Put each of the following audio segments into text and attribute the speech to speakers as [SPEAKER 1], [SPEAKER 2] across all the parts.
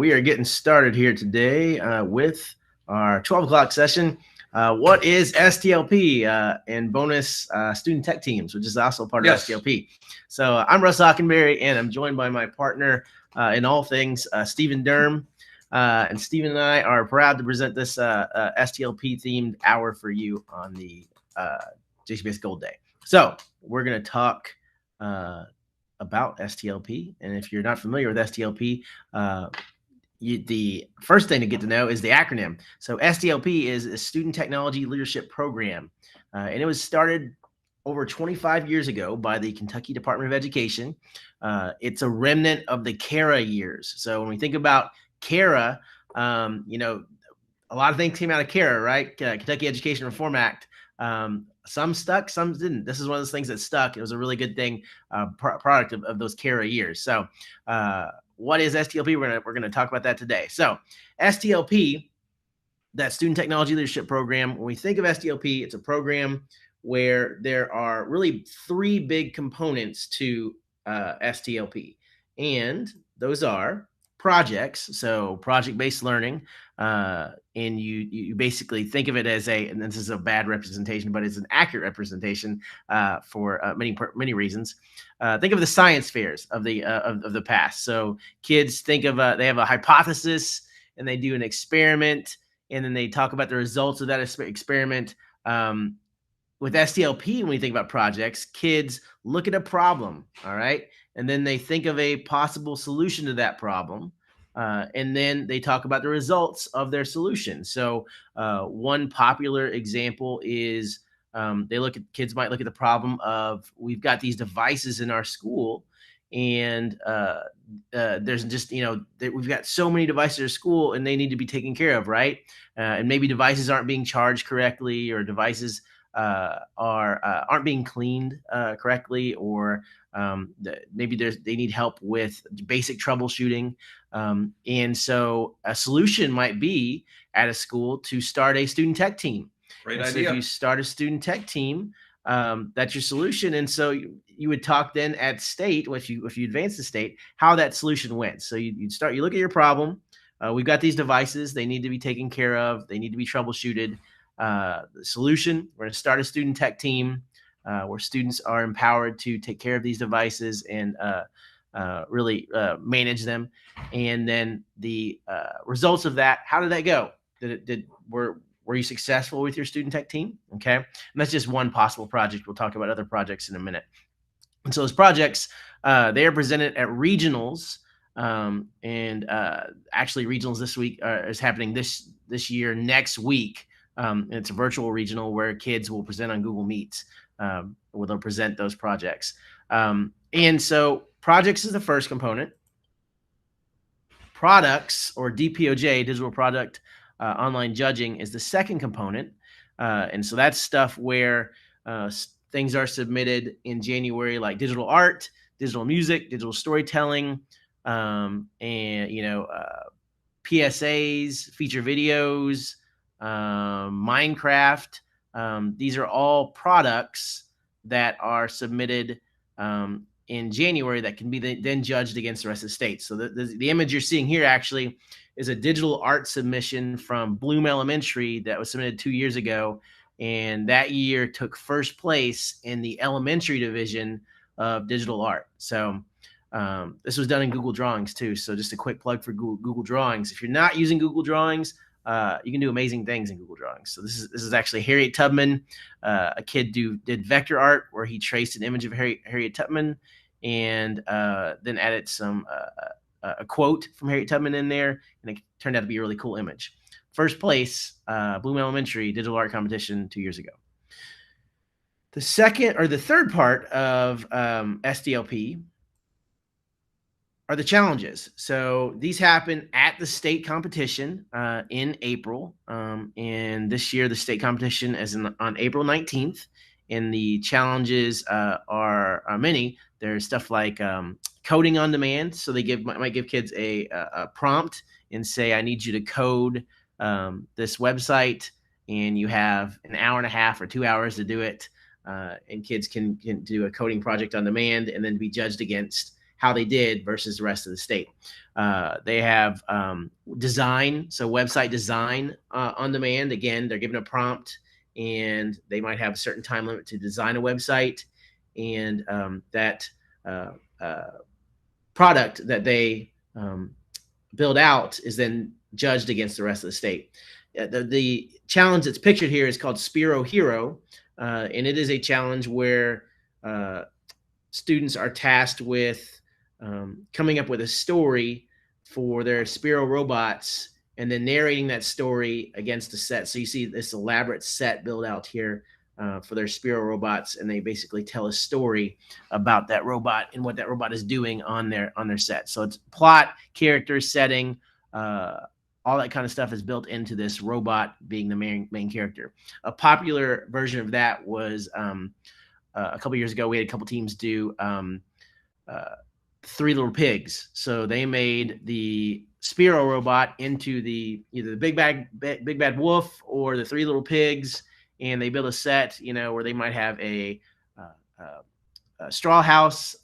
[SPEAKER 1] we are getting started here today with our 12 o'clock session. What is STLP and bonus student tech teams, which is also part of STLP. So I'm Russ Hockenberry, and I'm joined by my partner in all things, Stephen Durham. And Stephen and I are proud to present this STLP themed hour for you on the JCBS Gold Day. So we're going to talk about STLP. And if you're not familiar with STLP, the first thing to get to know is the acronym. So STLP is a Student Technology Leadership Program. And it was started over 25 years ago by the Kentucky Department of Education. It's a remnant of the CARA years. So when we think about CARA, a lot of things came out of CARA, right? Kentucky Education Reform Act. Some stuck, some didn't. This is one of those things that stuck. It was a really good thing, product of those CARA years. So what is STLP? We're gonna talk about that today. So STLP, that Student Technology Leadership Program, when we think of STLP, it's a program where there are really three big components to STLP. And those are projects, so project-based learning, and you basically think of it as and this is a bad representation, but it's an accurate representation for many reasons. Think of the science fairs of the past. So kids think of they have a hypothesis and they do an experiment, and then they talk about the results of that experiment. With STLP, when we think about projects, kids look at a problem, all right, and then they think of a possible solution to that problem, and then they talk about the results of their solution. So one popular example is kids might look at the problem of, we've got these devices in our school, and there's just, we've got so many devices at school and they need to be taken care of, right? And maybe devices aren't being charged correctly, or devices aren't being cleaned correctly, or maybe they need help with basic troubleshooting. And so a solution might be at a school to start a student tech team.
[SPEAKER 2] Great
[SPEAKER 1] idea. So if you start a student tech team, that's your solution. And so you would talk then at state, if you advance the state, how that solution went. So you look at your problem. We've got these devices. They need to be taken care of. They need to be troubleshooted. The solution, we're going to start a student tech team where students are empowered to take care of these devices and really manage them. And then the results of that, how did that go? Were you successful with your student tech team? Okay. And that's just one possible project. We'll talk about other projects in a minute. And so those projects, they are presented at regionals. And actually regionals this week is happening this year, next week. And it's a virtual regional where kids will present on Google Meets, where they'll present those projects. And so projects is the first component. Products, or DPOJ, digital product online judging, is the second component. And so that's stuff where things are submitted in January, like digital art, digital music, digital storytelling, and PSAs, feature videos, Minecraft. These are all products that are submitted in January that can be then judged against the rest of the state. So the image you're seeing here actually is a digital art submission from Bloom Elementary that was submitted 2 years ago, and that year took first place in the elementary division of digital art. So this was done in Google Drawings too. So just a quick plug for Google Drawings. If you're not using Google Drawings, you can do amazing things in Google Drawings. So this is actually Harriet Tubman. A kid did vector art where he traced an image of Harriet Tubman, and then added a quote from Harriet Tubman in there, and it turned out to be a really cool image. First place, Bloom Elementary digital art competition 2 years ago. The third part of STLP are the challenges. So these happen at the state competition in April. And this year, the state competition is on April 19th. And the challenges are many. There's stuff like coding on demand. So they might give kids a prompt and say, I need you to code this website, and you have an hour and a half or 2 hours to do it. And kids can do a coding project on demand and then be judged against how they did versus the rest of the state. They have design, so website design on demand. Again, they're given a prompt, and they might have a certain time limit to design a website, and that product that they build out is then judged against the rest of the state. The challenge that's pictured here is called Spiro Hero, and it is a challenge where students are tasked with coming up with a story for their Spiro robots and then narrating that story against a set. So you see this elaborate set built out here for their Spiro robots, and they basically tell a story about that robot and what that robot is doing on their set. So it's plot, characters, setting, all that kind of stuff is built into this robot being the main character. A popular version of that was a couple years ago. We had a couple teams do Three Little Pigs. So they made the Spiro robot into either the Big Bad Wolf or the Three Little Pigs, and they built a set, where they might have a straw house.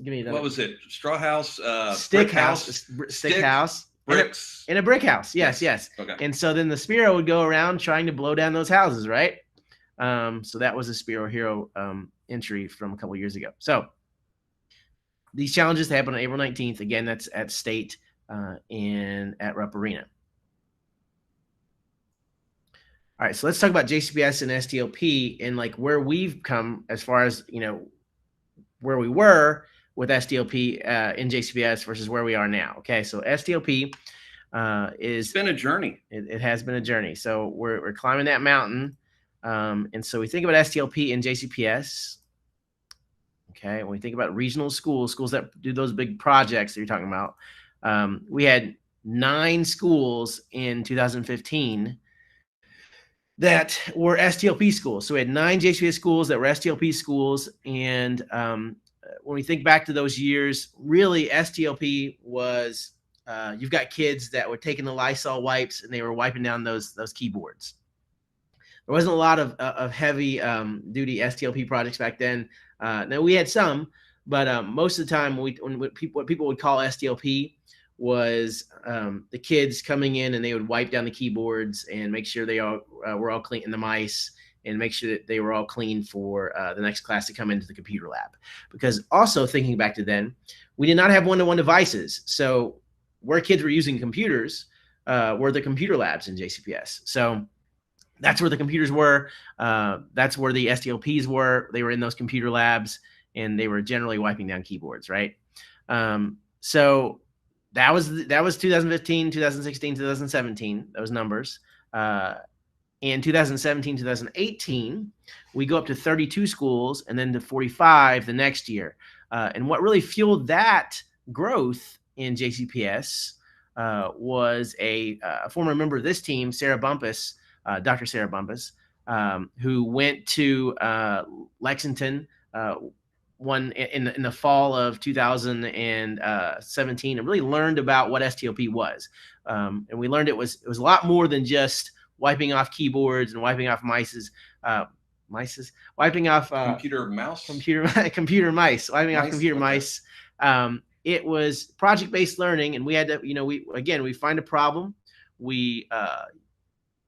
[SPEAKER 1] Give me
[SPEAKER 2] what was it? Straw house,
[SPEAKER 1] stick house,
[SPEAKER 2] bricks,
[SPEAKER 1] and a brick house. Yes.
[SPEAKER 2] Okay.
[SPEAKER 1] And so then the Spiro would go around trying to blow down those houses, right? So that was a Spiro Hero entry from a couple years ago. So these challenges happen on April 19th. Again, that's at State and at Rupp Arena. All right, so let's talk about JCPS and STLP and like where we've come as far as where we were with STLP in JCPS versus where we are now. Okay, so STLP it's
[SPEAKER 2] been a journey.
[SPEAKER 1] It has been a journey. So we're climbing that mountain, and so we think about STLP and JCPS. Okay, when we think about regional schools that do those big projects that you're talking about, we had 9 schools in 2015 that were STLP schools. So we had 9 JCPS schools that were STLP schools. And when we think back to those years, really STLP was, you've got kids that were taking the Lysol wipes and they were wiping down those keyboards. There wasn't a lot of heavy duty STLP projects back then. Now we had some, but most of the time what people would call STLP was the kids coming in and they would wipe down the keyboards and make sure they all were all clean, and the mice, and make sure that they were all clean for the next class to come into the computer lab. Because also thinking back to then, we did not have one-to-one devices. So where kids were using computers were the computer labs in JCPS. So that's where the computers were. That's where the STLPs were. They were in those computer labs, and they were generally wiping down keyboards, right? So that was 2015, 2016, 2017, those numbers. In 2017, 2018, we go up to 32 schools and then to 45 the next year. And what really fueled that growth in JCPS was a former member of this team, Sarah Bumpus, Dr. Sarah Bumpus, who went to Lexington one in the fall of 2017 and really learned about what STLP was. And we learned it was a lot more than just wiping off keyboards and wiping off wiping off
[SPEAKER 2] computer mice,
[SPEAKER 1] wiping off computer mice. It was project-based learning, and we had to, we find a problem, we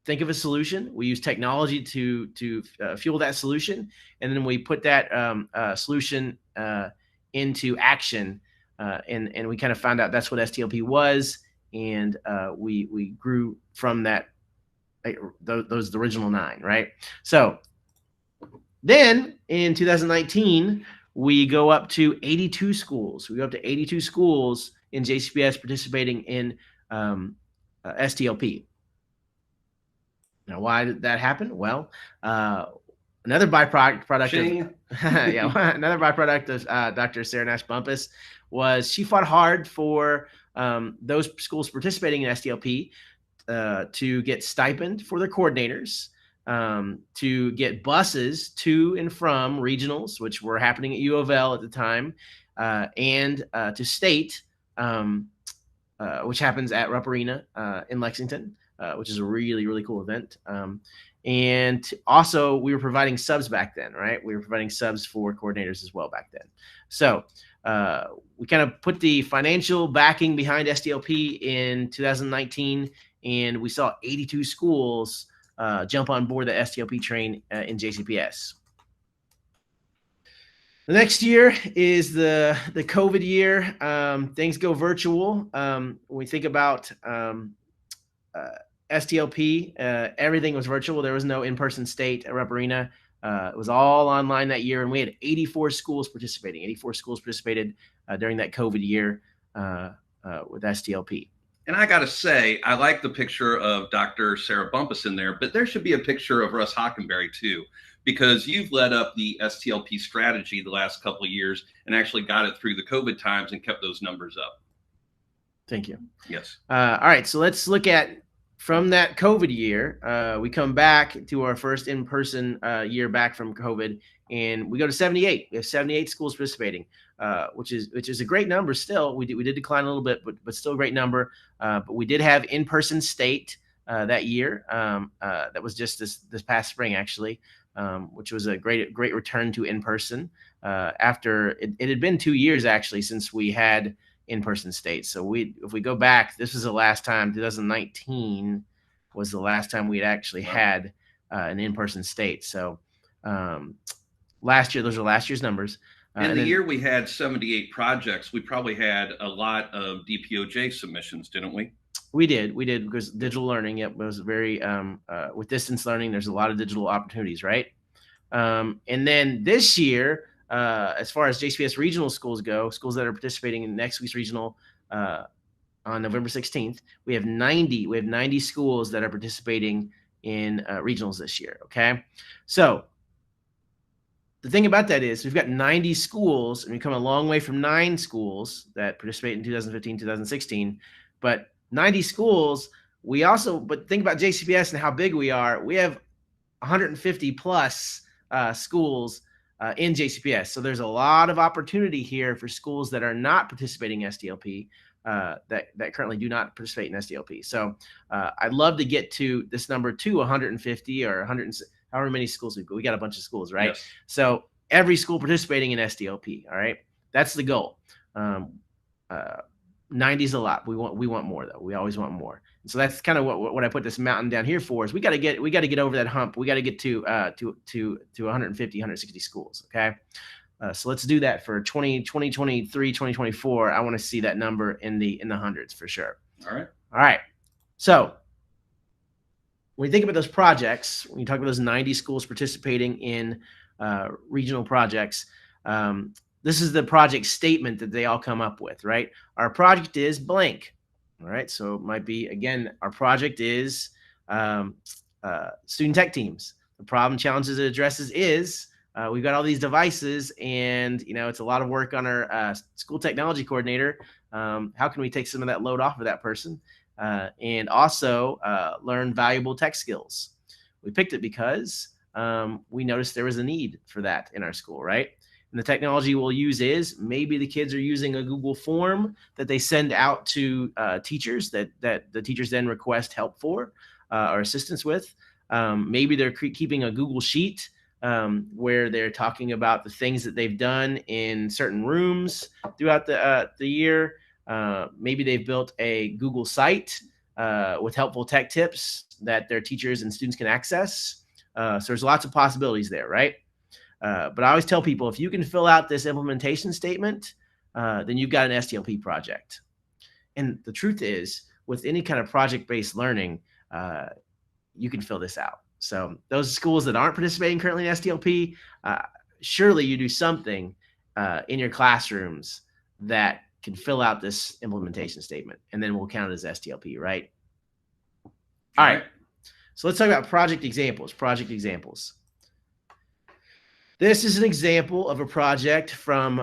[SPEAKER 1] think of a solution, we use technology to fuel that solution, and then we put that solution into action, and we kind of found out that's what STLP was, and we grew from that, those original 9, right? So then in 2019, we go up to 82 schools. We go up to 82 schools in JCPS participating in STLP. Now, why did that happen? Well, another byproduct another byproduct of Dr. Sarah Nash Bumpus was she fought hard for those schools participating in STLP to get stipend for their coordinators, to get buses to and from regionals, which were happening at U of L at the time, and to state, which happens at Rupp Arena in Lexington. which is a really, really cool event. And also, we were providing subs back then, right? We were providing subs for coordinators as well back then. So we kind of put the financial backing behind STLP in 2019, and we saw 82 schools jump on board the STLP train in JCPS. The next year is the COVID year. Things go virtual. When we think about STLP, everything was virtual. There was no in-person state at Rep Arena. It was all online that year, and we had 84 schools participating. 84 schools participated during that COVID year with STLP.
[SPEAKER 2] And I got to say, I like the picture of Dr. Sarah Bumpus in there, but there should be a picture of Russ Hockenberry too, because you've led up the STLP strategy the last couple of years and actually got it through the COVID times and kept those numbers up.
[SPEAKER 1] Thank you.
[SPEAKER 2] Yes.
[SPEAKER 1] All right, so let's look at from that COVID year. We come back to our first in-person year back from COVID, and we go to 78. We have 78 schools participating, which is a great number. Still, we did decline a little bit, but still a great number. But we did have in-person state that year. That was just this past spring, actually, which was a great return to in-person. After it had been 2 years actually since we had in-person state. So if we go back, this was the last time. 2019 was the last time we had actually had an in-person state. So last year, those are last year's numbers.
[SPEAKER 2] In the year we had 78 projects, we probably had a lot of DPOJ submissions, didn't we?
[SPEAKER 1] We did because digital learning, it was very, with distance learning, there's a lot of digital opportunities, right? And then this year, as far as JCPS regional schools go, schools that are participating in next week's regional on November 16th, we have 90 schools that are participating in regionals this year, okay? So the thing about that is we've got 90 schools, and we come a long way from 9 schools that participate in 2015, 2016, but 90 schools, but think about JCPS and how big we are. We have 150 plus schools in JCPS. So there's a lot of opportunity here for schools that are not participating in STLP, that currently do not participate in STLP. So I'd love to get to this number to 150 or 100, however many schools we got a bunch of schools, right?
[SPEAKER 2] Yes.
[SPEAKER 1] So every school participating in STLP, all right? That's the goal. 90 is a lot. We want more though. We always want more. And so that's kind of what I put this mountain down here for is we got to get over that hump. We got to get to 150, 160 schools. Okay. So let's do that for 2023, 2024. I want to see that number in the hundreds for sure.
[SPEAKER 2] All
[SPEAKER 1] right. So when you think about those projects, when you talk about those 90 schools participating in regional projects, this is the project statement that they all come up with, right? Our project is blank. All right. So it might be, again, our project is student tech teams. The problem, challenges, it addresses is we've got all these devices, and it's a lot of work on our school technology coordinator. How can we take some of that load off of that person and also learn valuable tech skills? We picked it because we noticed there was a need for that in our school, right? And the technology we'll use is maybe the kids are using a Google form that they send out to teachers that the teachers then request help for or assistance with. Maybe they're keeping a Google sheet where they're talking about the things that they've done in certain rooms throughout the year. Maybe they've built a Google site with helpful tech tips that their teachers and students can access. So there's lots of possibilities there, right? But I always tell people, if you can fill out this implementation statement, then you've got an STLP project. And the truth is, with any kind of project-based learning, you can fill this out. So those schools that aren't participating currently in STLP, surely you do something in your classrooms that can fill out this implementation statement, and then we'll count it as STLP, right? All right. So let's talk about project examples. This is an example of a project from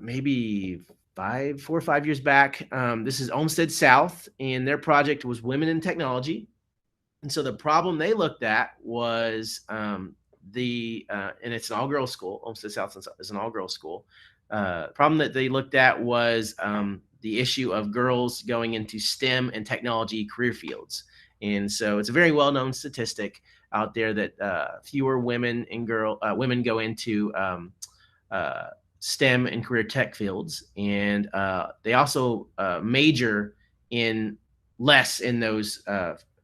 [SPEAKER 1] maybe 4 or 5 years back. This is Olmsted South, and their project was Women in Technology. And so the problem they looked at was and it's an all-girls school. Olmsted South is an all-girls school. Problem that they looked at was the issue of girls going into STEM and technology career fields. And so it's a very well-known statistic out there that fewer women and women go into STEM and career tech fields, and they also major in less in those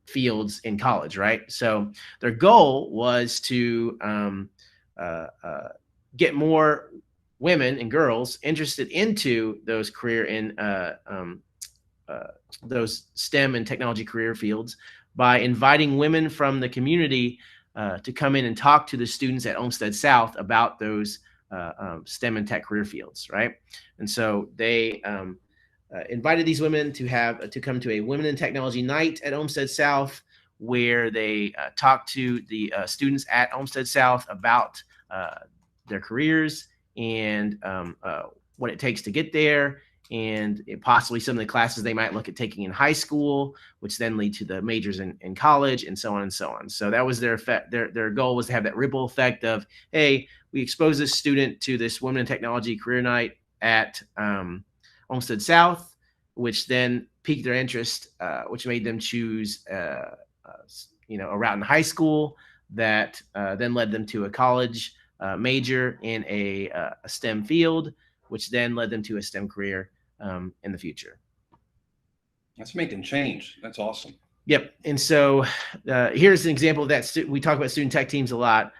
[SPEAKER 1] fields in college, right? So their goal was to get more women and girls interested into those career in those STEM and technology career fields by inviting women from the community to come in and talk to the students at Olmsted South about those STEM and tech career fields, right? And so they invited these women to come to a Women in Technology night at Olmsted South, where they talked to the students at Olmsted South about their careers and what it takes to get there, and possibly some of the classes they might look at taking in high school, which then lead to the majors in college, and so on and so on. So that was their effect. Their goal was to have that ripple effect of, hey, we expose this student to this Women in Technology career night at Olmsted South, which then piqued their interest, which made them choose a route in high school that then led them to a college major in a STEM field, which then led them to a STEM career in the future.
[SPEAKER 2] That's making change. That's awesome.
[SPEAKER 1] Yep. And so here's an example of that. We talk about student tech teams a lot.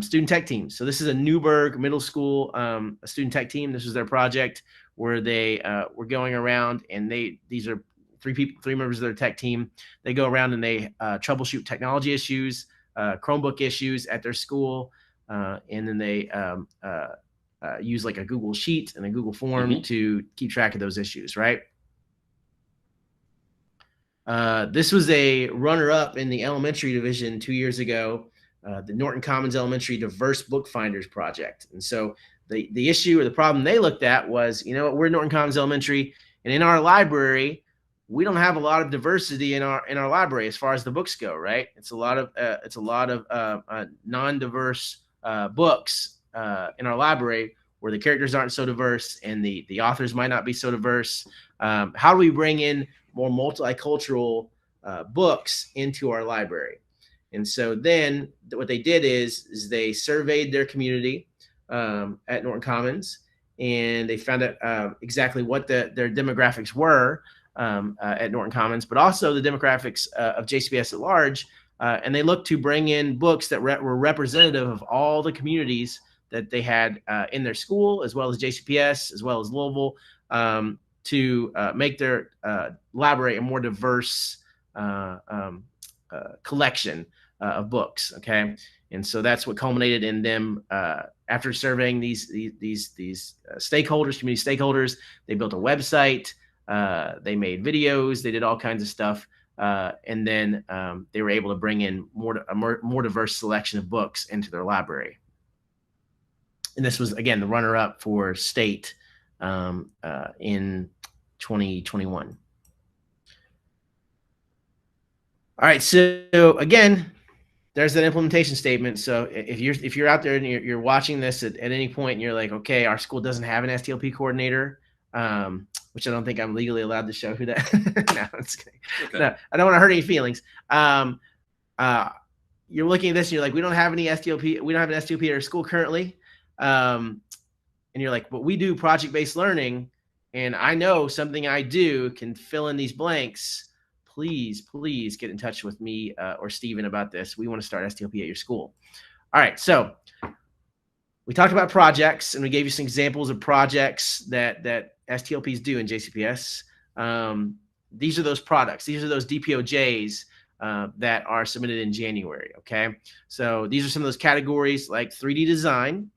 [SPEAKER 1] Student tech teams. So this is a Newburgh Middle School a student tech team. This was their project where they were going around, and these are three members of their tech team. They go around and they troubleshoot technology issues, Chromebook issues at their school, and then they use like a Google Sheet and a Google form to keep track of those issues, right? This was a runner-up in the elementary division 2 years ago, the Norton Commons Elementary Diverse Bookfinders Project. And so the issue or the problem they looked at was, we're Norton Commons Elementary, and in our library, we don't have a lot of diversity in our library as far as the books go, right? It's a lot of non-diverse books in our library where the characters aren't so diverse and the authors might not be so diverse. How do we bring in more multicultural books into our library? And so then what they did is they surveyed their community at Norton Commons, and they found out exactly what their demographics were at Norton Commons, but also the demographics of JCPS at large. And they looked to bring in books that were representative of all the communities that they had in their school, as well as JCPS, as well as Louisville, to make their library a more diverse collection of books. Okay, and so that's what culminated in them after surveying these stakeholders, community stakeholders. They built a website, they made videos, they did all kinds of stuff, and then they were able to bring in a more diverse selection of books into their library. And this was, again, the runner-up for state in 2021. All right, so again, there's that implementation statement. So if you're out there and you're watching this at any point and you're like, okay, our school doesn't have an STLP coordinator, which I don't think I'm legally allowed to show who that. No, it's kidding. Okay. No, I don't want to hurt any feelings. You're looking at this and you're like, we don't have any STLP. We don't have an STLP at our school currently. And you're like, but we do project-based learning, and I know something I do can fill in these blanks. Please get in touch with me or Steven about this. We want to start STLP at your school. All right, so we talked about projects, and we gave you some examples of projects that STLPs do in JCPS. These are those products. These are those DPOJs that are submitted in January, okay? So these are some of those categories like 3D design.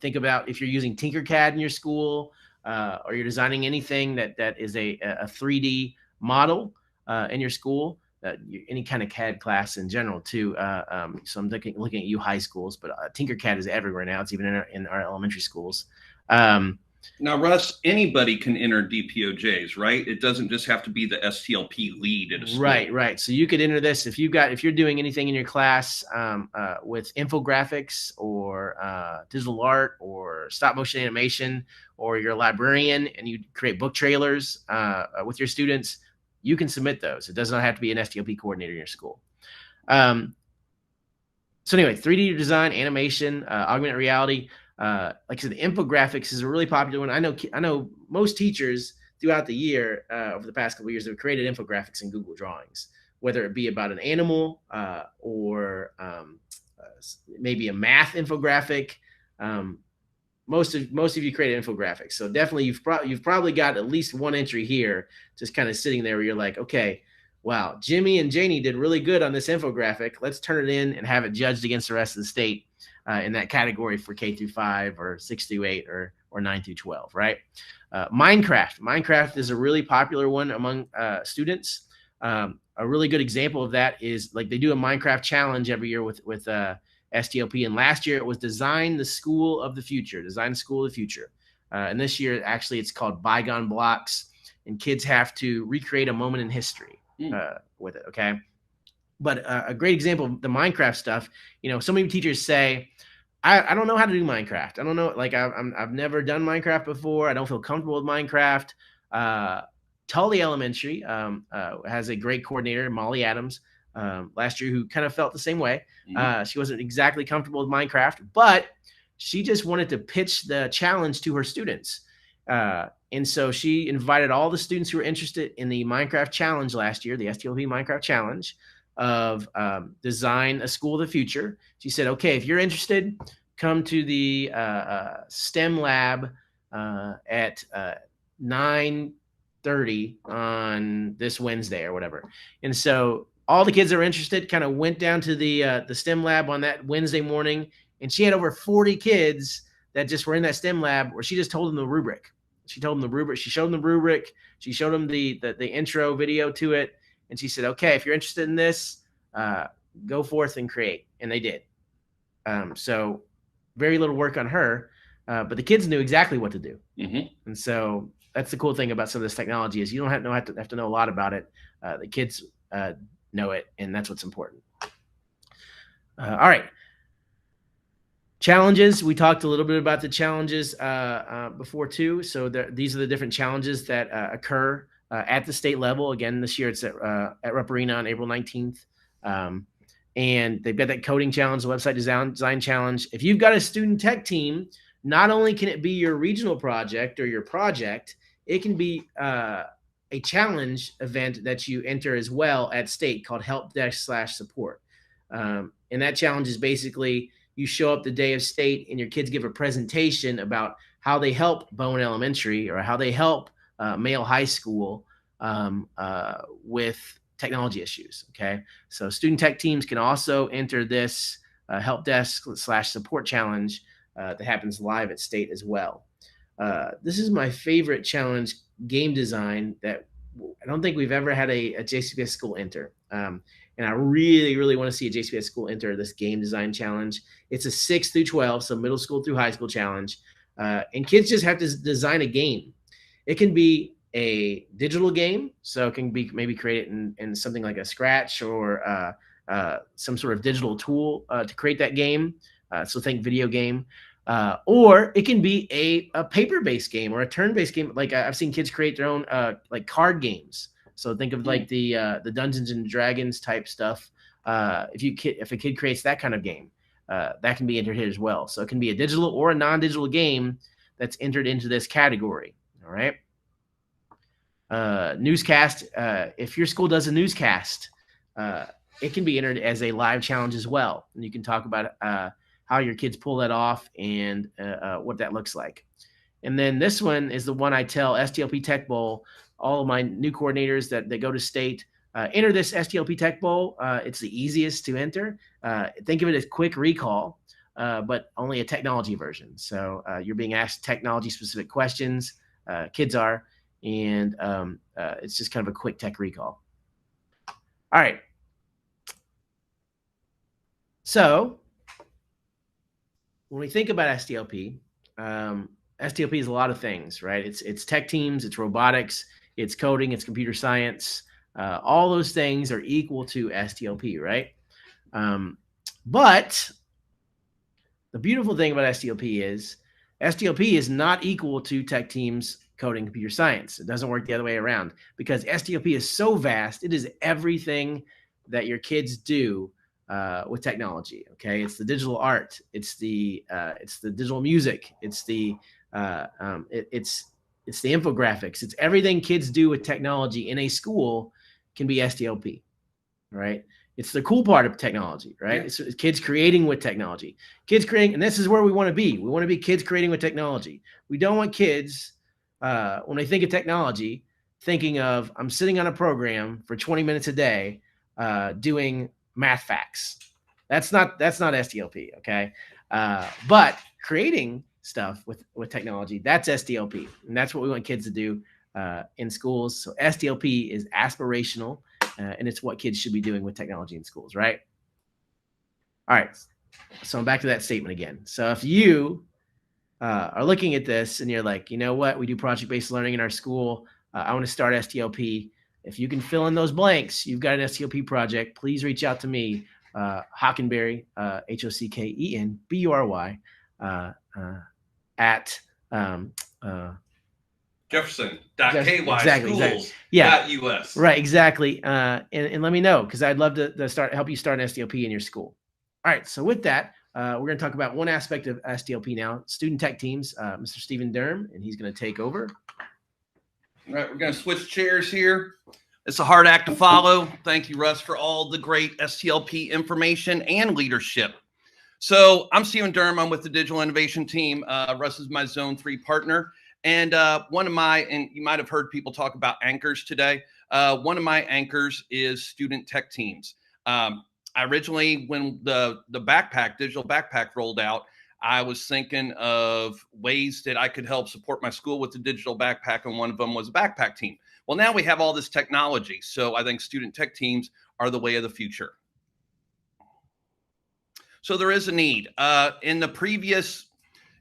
[SPEAKER 1] Think about if you're using Tinkercad in your school or you're designing anything that is a 3D model in your school, any kind of CAD class in general too. So I'm looking at you high schools, but Tinkercad is everywhere now. It's even in our elementary schools.
[SPEAKER 2] Now, Russ, anybody can enter DPOJs, right? It doesn't just have to be the STLP lead at a school.
[SPEAKER 1] Right. So you could enter this if you're doing anything in your class with infographics or digital art or stop motion animation, or you're a librarian and you create book trailers with your students. You can submit those. It does not have to be an STLP coordinator in your school. So anyway, 3D design, animation, augmented reality. Like I said, the infographics is a really popular one. I know most teachers throughout the year, over the past couple of years, have created infographics in Google Drawings, whether it be about an animal or maybe a math infographic. Most of you create infographics, so definitely you've probably got at least one entry here, just kind of sitting there where you're like, okay, wow, Jimmy and Janie did really good on this infographic. Let's turn it in and have it judged against the rest of the state in that category for K through 5 or 6 through 8 or 9 through 12, right? Minecraft is a really popular one among students. A really good example of that is like they do a Minecraft challenge every year with STLP, and last year it was Design the School of the Future. And this year actually it's called Bygone Blocks, and kids have to recreate a moment in history with it. Okay. But a great example of the Minecraft stuff, so many teachers say, I don't know how to do Minecraft. I don't know. Like I've never done Minecraft before. I don't feel comfortable with Minecraft. Tully Elementary has a great coordinator, Molly Adams, last year, who kind of felt the same way. She wasn't exactly comfortable with Minecraft, but she just wanted to pitch the challenge to her students. And so she invited all the students who were interested in the Minecraft challenge last year, the STLP Minecraft challenge of Design a School of the Future. She said, okay, if you're interested, come to the STEM lab at 9:30 on this Wednesday or whatever. And so all the kids that were interested kind of went down to the STEM lab on that Wednesday morning, and she had over 40 kids that just were in that STEM lab where she just told them the rubric. She told them the rubric. She showed them the rubric. She showed them the intro video to it. And she said, okay, if you're interested in this, go forth and create. And they did. So very little work on her, but the kids knew exactly what to do. And so that's the cool thing about some of this technology is you don't have to know a lot about it. The kids know it, and that's what's important. All right. Challenges. We talked a little bit about the challenges before too. So these are the different challenges that occur at the state level. Again, this year it's at Rupp Arena on April 19th. And they've got that coding challenge, the website design challenge. If you've got a student tech team, not only can it be your regional project or your project, it can be a challenge event that you enter as well at state called Help Desk/Support. And that challenge is basically you show up the day of state and your kids give a presentation about how they help Bowen Elementary or how they help Mayo High School with technology issues. Okay. So student tech teams can also enter this Help Desk/Support challenge that happens live at state as well. This is my favorite challenge, game design, that I don't think we've ever had a JCPS school enter. And I really, really want to see a JCPS school enter this game design challenge. It's a 6 through 12, so middle school through high school challenge. And kids just have to design a game. It can be a digital game, so it can be maybe created in something like a Scratch or some sort of digital tool to create that game. So think video game. Or it can be a paper-based game or a turn-based game. Like I've seen kids create their own like card games. So think of like the Dungeons and Dragons type stuff. If a kid creates that kind of game, that can be entered here as well. So it can be a digital or a non-digital game that's entered into this category. All right. Newscast. If your school does a newscast, it can be entered as a live challenge as well. And you can talk about how your kids pull that off and what that looks like. And then this one is the one I tell STLP Tech Bowl, all of my new coordinators that go to state, enter this STLP Tech Bowl. It's the easiest to enter. Think of it as quick recall, but only a technology version. So you're being asked technology specific questions, kids are, and it's just kind of a quick tech recall. All right. So when we think about STLP, STLP is a lot of things, right? It's tech teams, it's robotics, it's coding, it's computer science. All those things are equal to STLP, right? But the beautiful thing about STLP is not equal to tech teams coding computer science. It doesn't work the other way around because STLP is so vast. It is everything that your kids do with technology. Okay, it's the digital art, it's the digital music, it's the infographics, it's everything kids do with technology in a school can be STLP, right? It's the cool part of technology, right? Yeah. It's kids creating with technology. Kids creating, and this is where we want to be. We want to be kids creating with technology. We don't want kids, when they think of technology, thinking of, I'm sitting on a program for 20 minutes a day doing math facts. That's not STLP, okay? But creating stuff with technology, that's STLP. And that's what we want kids to do in schools. So STLP is aspirational. And it's what kids should be doing with technology in schools, right? All right. So I'm back to that statement again. So if you are looking at this and you're like, you know what, we do project-based learning in our school. I want to start STLP. If you can fill in those blanks, you've got an STLP project, please reach out to me, Hockenberry, Hockenbury, at
[SPEAKER 2] Jefferson.ky
[SPEAKER 1] schools.us.
[SPEAKER 2] Yeah.
[SPEAKER 1] Right, exactly. And let me know, because I'd love to help you start an STLP in your school. All right, so with that, we're going to talk about one aspect of STLP now, student tech teams, Mr. Stephen Durham, and he's going to take over.
[SPEAKER 2] All right, we're going to switch chairs here. It's a hard act to follow. Thank you, Russ, for all the great STLP information and leadership. So I'm Stephen Durham. I'm with the Digital Innovation Team. Russ is my Zone 3 partner. And and you might have heard people talk about anchors today. One of my anchors is student tech teams. I originally, when the digital backpack rolled out, I was thinking of ways that I could help support my school with the digital backpack, and one of them was a backpack team. Well, now we have all this technology, so I think student tech teams are the way of the future. So there is a need. In the previous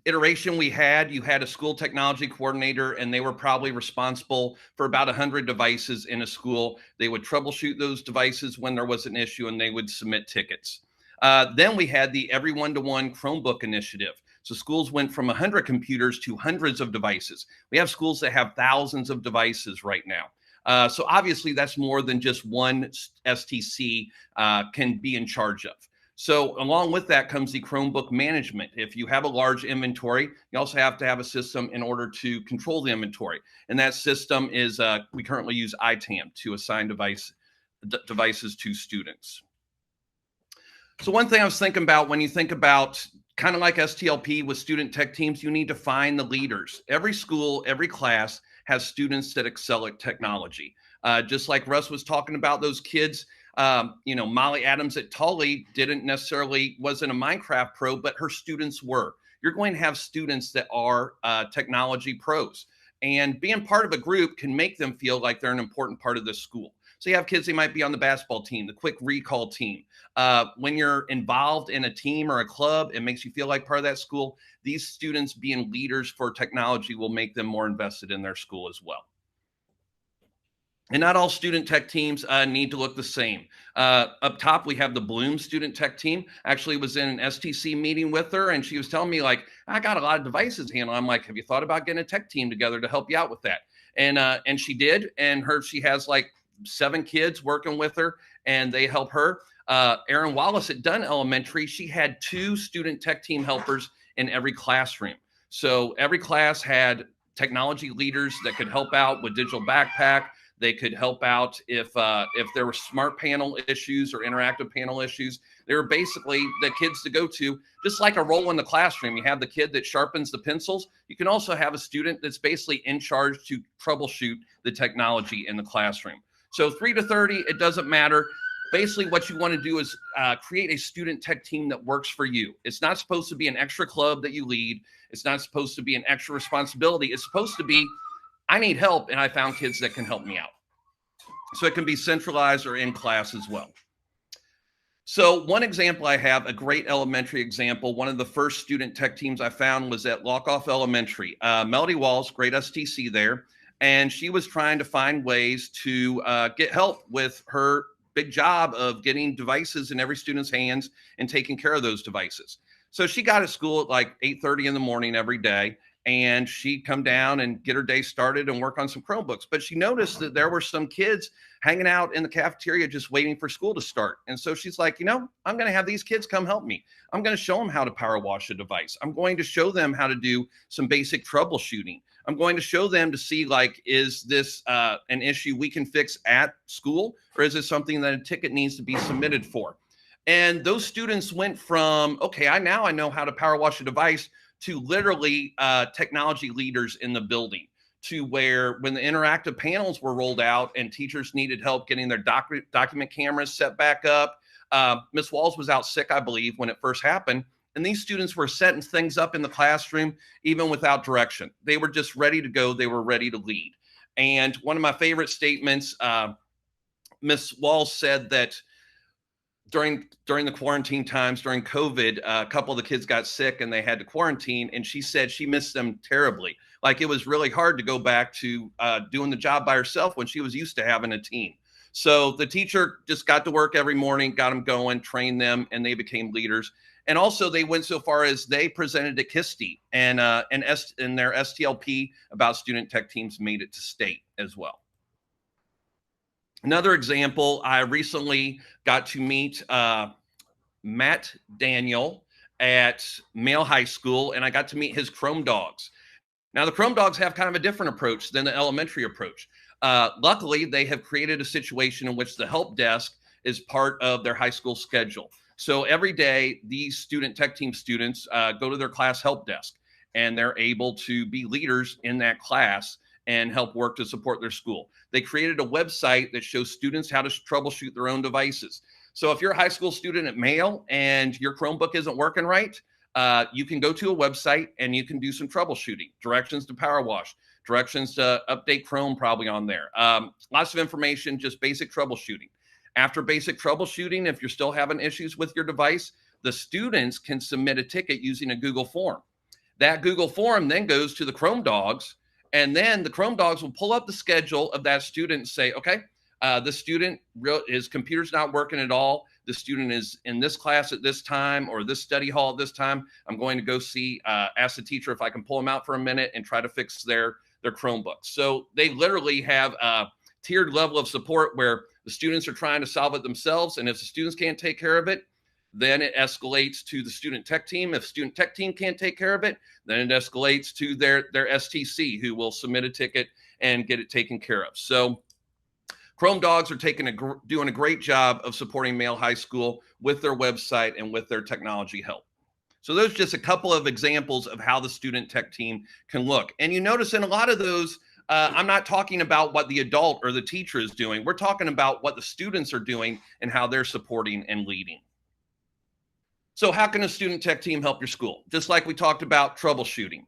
[SPEAKER 2] iteration you had a school technology coordinator, and they were probably responsible for about 100 devices in a school. They would troubleshoot those devices when there was an issue, and they would submit tickets. Then we had the every one-to-one Chromebook initiative. So schools went from 100 computers to hundreds of devices. We have schools that have thousands of devices right now. So obviously that's more than just one STC can be in charge of. So along with that comes the Chromebook management. If you have a large inventory, you also have to have a system in order to control the inventory. And that system is, we currently use ITAM to assign devices to students. So one thing I was thinking about, when you think about kind of like STLP with student tech teams, you need to find the leaders. Every school, every class has students that excel at technology. Just like Russ was talking about, those kids, Molly Adams at Tully wasn't a Minecraft pro, but her students were. You're going to have students that are technology pros, and being part of a group can make them feel like they're an important part of the school. So you have kids, they might be on the basketball team, the quick recall team. When you're involved in a team or a club, it makes you feel like part of that school. These students being leaders for technology will make them more invested in their school as well. And not all student tech teams need to look the same. Up top, we have the Bloom student tech team. Actually was in an STC meeting with her, and she was telling me, like, I got a lot of devices handled. I'm like, have you thought about getting a tech team together to help you out with that? And she did, and she has like 7 kids working with her, and they help her. Erin Wallace at Dunn Elementary, she had 2 student tech team helpers in every classroom. So every class had technology leaders that could help out with digital backpack. They could help out if there were smart panel issues or interactive panel issues. They were basically the kids to go to, just like a role in the classroom. You have the kid that sharpens the pencils. You can also have a student that's basically in charge to troubleshoot the technology in the classroom. So 3 to 30, it doesn't matter. Basically, what you want to do is create a student tech team that works for you. It's not supposed to be an extra club that you lead. It's not supposed to be an extra responsibility. It's supposed to be, I need help, and I found kids that can help me out. So it can be centralized or in class as well. So one example I have, a great elementary example, one of the first student tech teams I found was at Lockoff Elementary. Melody Walls, great STC there, and she was trying to find ways to get help with her big job of getting devices in every student's hands and taking care of those devices. So she got at school at like 8:30 in the morning every day, and she'd come down and get her day started and work on some Chromebooks. But she noticed that there were some kids hanging out in the cafeteria just waiting for school to start. And so she's like, you know, I'm going to have these kids come help me. I'm going to show them how to power wash a device. I'm going to show them how to do some basic troubleshooting. I'm going to show them to see, like, is this an issue we can fix at school, or is it something that a ticket needs to be submitted for? And those students went from, okay, I know how to power wash a device, to literally technology leaders in the building, to where when the interactive panels were rolled out and teachers needed help getting their document cameras set back up. Miss Walls was out sick, I believe, when it first happened. And these students were setting things up in the classroom, even without direction. They were just ready to go. They were ready to lead. And one of my favorite statements, Miss Walls said that during the quarantine times, during COVID, a couple of the kids got sick and they had to quarantine. And she said she missed them terribly. Like, it was really hard to go back to doing the job by herself when she was used to having a team. So the teacher just got to work every morning, got them going, trained them, and they became leaders. And also they went so far as they presented at KISTI, and their STLP about student tech teams made it to state as well. Another example, I recently got to meet Matt Daniel at Male High School, and I got to meet his Chrome Dogs. Now, the Chrome Dogs have kind of a different approach than the elementary approach. Luckily, they have created a situation in which the help desk is part of their high school schedule. So every day, these student tech team students go to their class help desk, and they're able to be leaders in that class and help work to support their school. They created a website that shows students how to troubleshoot their own devices. So if you're a high school student at Male and your Chromebook isn't working right, you can go to a website and you can do some troubleshooting, directions to power wash, directions to update Chrome probably on there. Lots of information, just basic troubleshooting. After basic troubleshooting, if you're still having issues with your device, the students can submit a ticket using a Google form. That Google form then goes to the Chrome Dogs, and then the Chrome Dogs will pull up the schedule of that student and say, okay, the student, his computer's not working at all. The student is in this class at this time, or this study hall at this time. I'm going to go see, ask the teacher if I can pull them out for a minute and try to fix their Chromebooks. So they literally have a tiered level of support where the students are trying to solve it themselves. And if the students can't take care of it, then it escalates to the student tech team. If student tech team can't take care of it, then it escalates to their STC, who will submit a ticket and get it taken care of. So Chrome Dogs are doing a great job of supporting Male High School with their website and with their technology help. So those are just a couple of examples of how the student tech team can look. And you notice in a lot of those, I'm not talking about what the adult or the teacher is doing. We're talking about what the students are doing and how they're supporting and leading. So how can a student tech team help your school? Just like we talked about troubleshooting.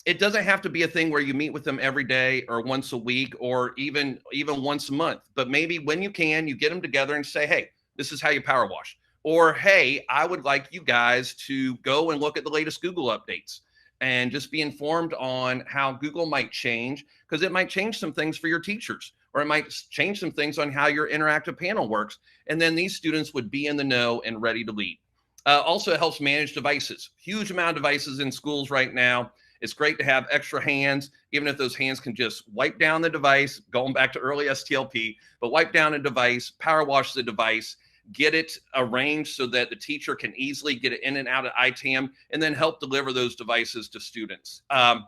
[SPEAKER 2] It doesn't have to be a thing where you meet with them every day or once a week or even once a month. But maybe when you can, you get them together and say, hey, this is how you power wash. Or, hey, I would like you guys to go and look at the latest Google updates and just be informed on how Google might change, because it might change some things for your teachers, or it might change some things on how your interactive panel works. And then these students would be in the know and ready to lead. Also, it helps manage devices. Huge amount of devices in schools right now. It's great to have extra hands, even if those hands can just wipe down the device, going back to early STLP, but wipe down a device, power wash the device, get it arranged so that the teacher can easily get it in and out of ITAM, and then help deliver those devices to students. I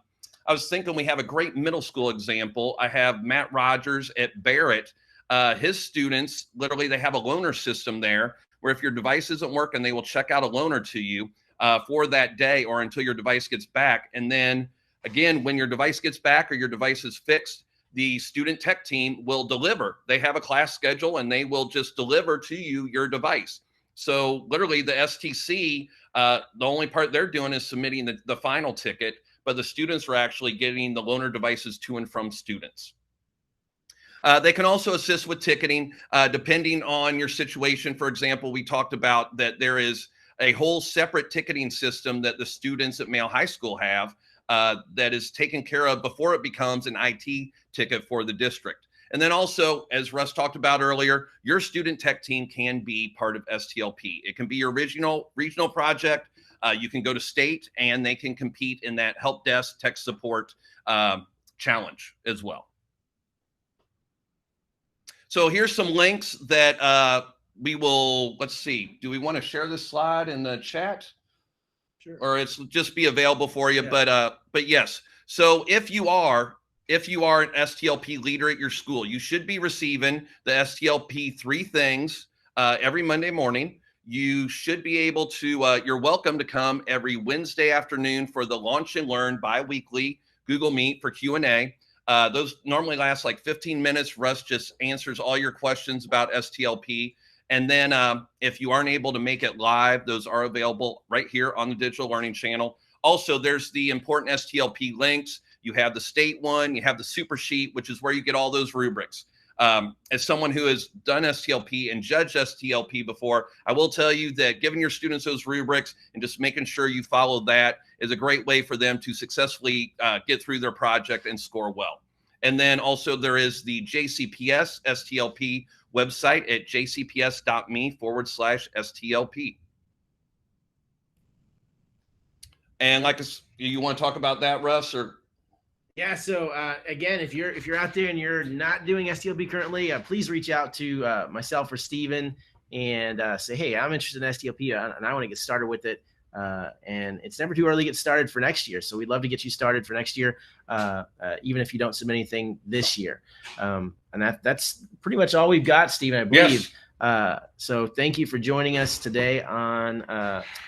[SPEAKER 2] was thinking we have a great middle school example. I have Matt Rogers at Barrett. His students, literally, they have a loaner system there where if your device isn't working, they will check out a loaner to you for that day or until your device gets back. And then again, when your device gets back or your device is fixed, the student tech team will deliver. They have a class schedule and they will just deliver to you your device. So literally the STC, the only part they're doing is submitting the final ticket, but the students are actually getting the loaner devices to and from students. They can also assist with ticketing, depending on your situation. For example, we talked about that there is a whole separate ticketing system that the students at Male High School have that is taken care of before it becomes an IT ticket for the district. And then also, as Russ talked about earlier, your student tech team can be part of STLP. It can be your regional project. You can go to state and they can compete in that help desk tech support challenge as well. So here's some links that we will, let's see, do we want to share this slide in the chat? Sure. Or it's just be available for you. Yeah. But yes, so if you are an STLP leader at your school, you should be receiving the STLP 3 things every Monday morning. You should be able to, you're welcome to come every Wednesday afternoon for the Launch and Learn bi-weekly Google Meet for Q&A. Those normally last like 15 minutes. Russ just answers all your questions about STLP. And then if you aren't able to make it live, those are available right here on the Digital Learning Channel. Also, there's the important STLP links. You have the state one, you have the super sheet, which is where you get all those rubrics. As someone who has done STLP and judged STLP before, I will tell you that giving your students those rubrics and just making sure you follow that is a great way for them to successfully get through their project and score well. And then also there is the JCPS STLP website at jcps.me/STLP. And like, you want to talk about that, Russ, or?
[SPEAKER 1] Yeah. So again, if you're out there and you're not doing STLP currently, please reach out to myself or Steven and say, hey, I'm interested in STLP and I want to get started with it. And it's never too early to get started for next year. So we'd love to get you started for next year, even if you don't submit anything this year. And that's pretty much all we've got, Steven, I believe. Yes. So thank you for joining us today on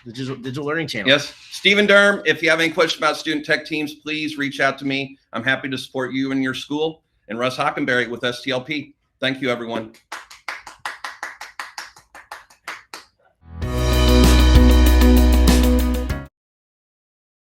[SPEAKER 1] the Digital Learning Channel.
[SPEAKER 2] Yes, Stephen Durham, if you have any questions about student tech teams, please reach out to me. I'm happy to support you and your school. And Russ Hockenberry with STLP. Thank you, everyone.